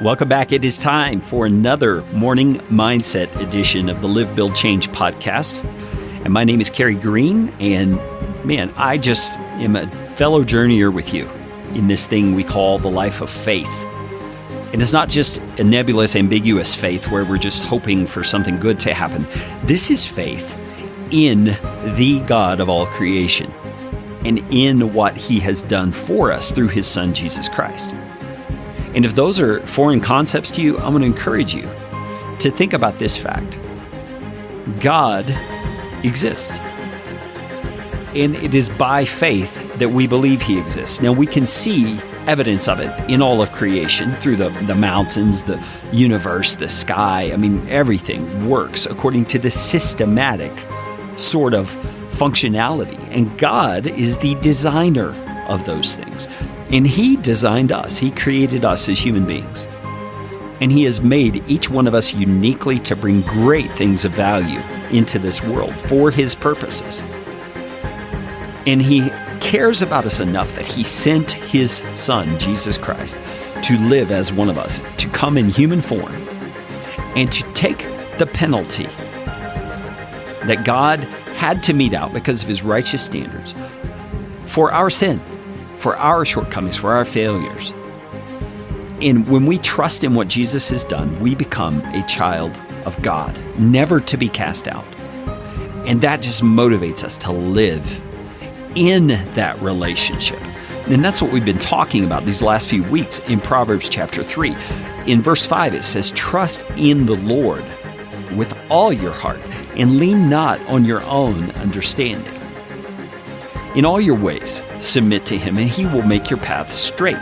Welcome back. It is time for another morning mindset edition of the Live, Build, Change podcast. And my name is Kerry Green. And man, I just am a fellow journeyer with you in this thing we call the life of faith. And it's not just a nebulous, ambiguous faith where we're just hoping for something good to happen. This is faith in the God of all creation and in what He has done for us through His Son, Jesus Christ. And if those are foreign concepts to you, I'm going to encourage you to think about this fact. God exists. And it is by faith that we believe He exists. Now, we can see evidence of it in all of creation through the mountains, the universe, the sky. I mean, everything works according to the systematic sort of functionality. And God is the designer of those things. And He designed us. He created us as human beings. And He has made each one of us uniquely to bring great things of value into this world for His purposes. And He cares about us enough that He sent His Son, Jesus Christ, to live as one of us, to come in human form, and to take the penalty that God had to mete out because of His righteous standards for our sin, for our shortcomings, for our failures. And when we trust in what Jesus has done, we become a child of God, never to be cast out. And that just motivates us to live in that relationship. And that's what we've been talking about these last few weeks in Proverbs chapter 3. In verse 5, it says, "Trust in the Lord with all your heart and lean not on your own understanding. In all your ways, submit to Him, and He will make your paths straight."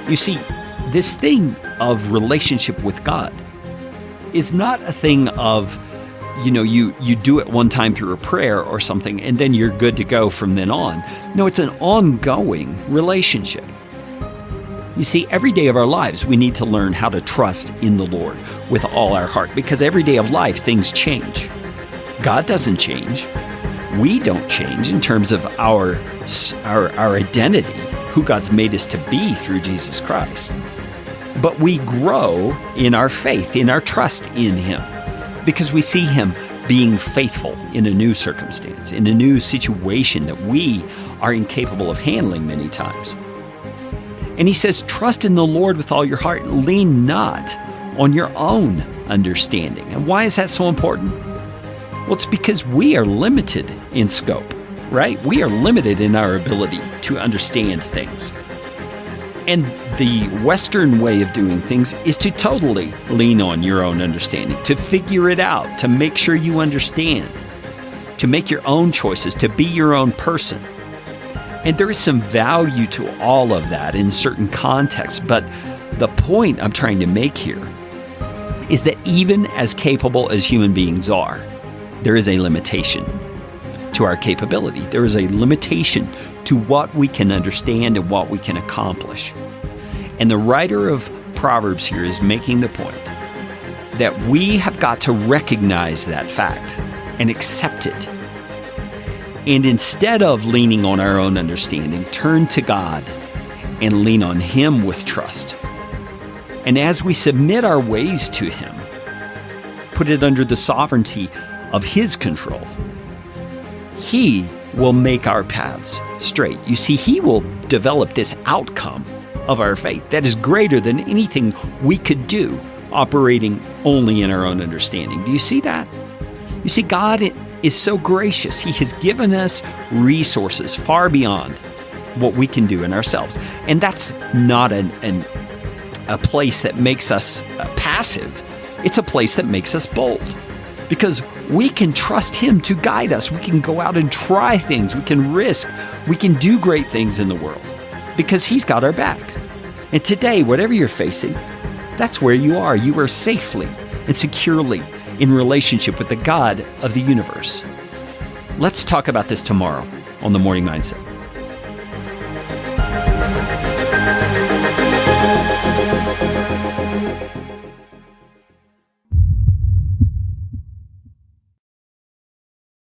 You see, this thing of relationship with God is not a thing of, you do it one time through a prayer or something, and then you're good to go from then on. No, it's an ongoing relationship. You see, every day of our lives, we need to learn how to trust in the Lord with all our heart, because every day of life, things change. God doesn't change. We don't change in terms of our identity, who God's made us to be through Jesus Christ. But we grow in our faith, in our trust in Him, because we see Him being faithful in a new circumstance, in a new situation that we are incapable of handling many times. And He says, trust in the Lord with all your heart, lean not on your own understanding. And why is that so important? Well, it's because we are limited in scope, right? We are limited in our ability to understand things. And the Western way of doing things is to totally lean on your own understanding, to figure it out, to make sure you understand, to make your own choices, to be your own person. And there is some value to all of that in certain contexts. But the point I'm trying to make here is that even as capable as human beings are, there is a limitation to our capability. There is a limitation to what we can understand and what we can accomplish. And the writer of Proverbs here is making the point that we have got to recognize that fact and accept it. And instead of leaning on our own understanding, turn to God and lean on Him with trust. And as we submit our ways to Him, put it under the sovereignty of His control, He will make our paths straight. You see, He will develop this outcome of our faith that is greater than anything we could do operating only in our own understanding. Do you see that? You see, God is so gracious. He has given us resources far beyond what we can do in ourselves. And that's not a place that makes us passive. It's a place that makes us bold. Because we can trust Him to guide us. We can go out and try things. We can risk. We can do great things in the world because He's got our back. And today, whatever you're facing, that's where you are. You are safely and securely in relationship with the God of the universe. Let's talk about this tomorrow on The Morning Mindset.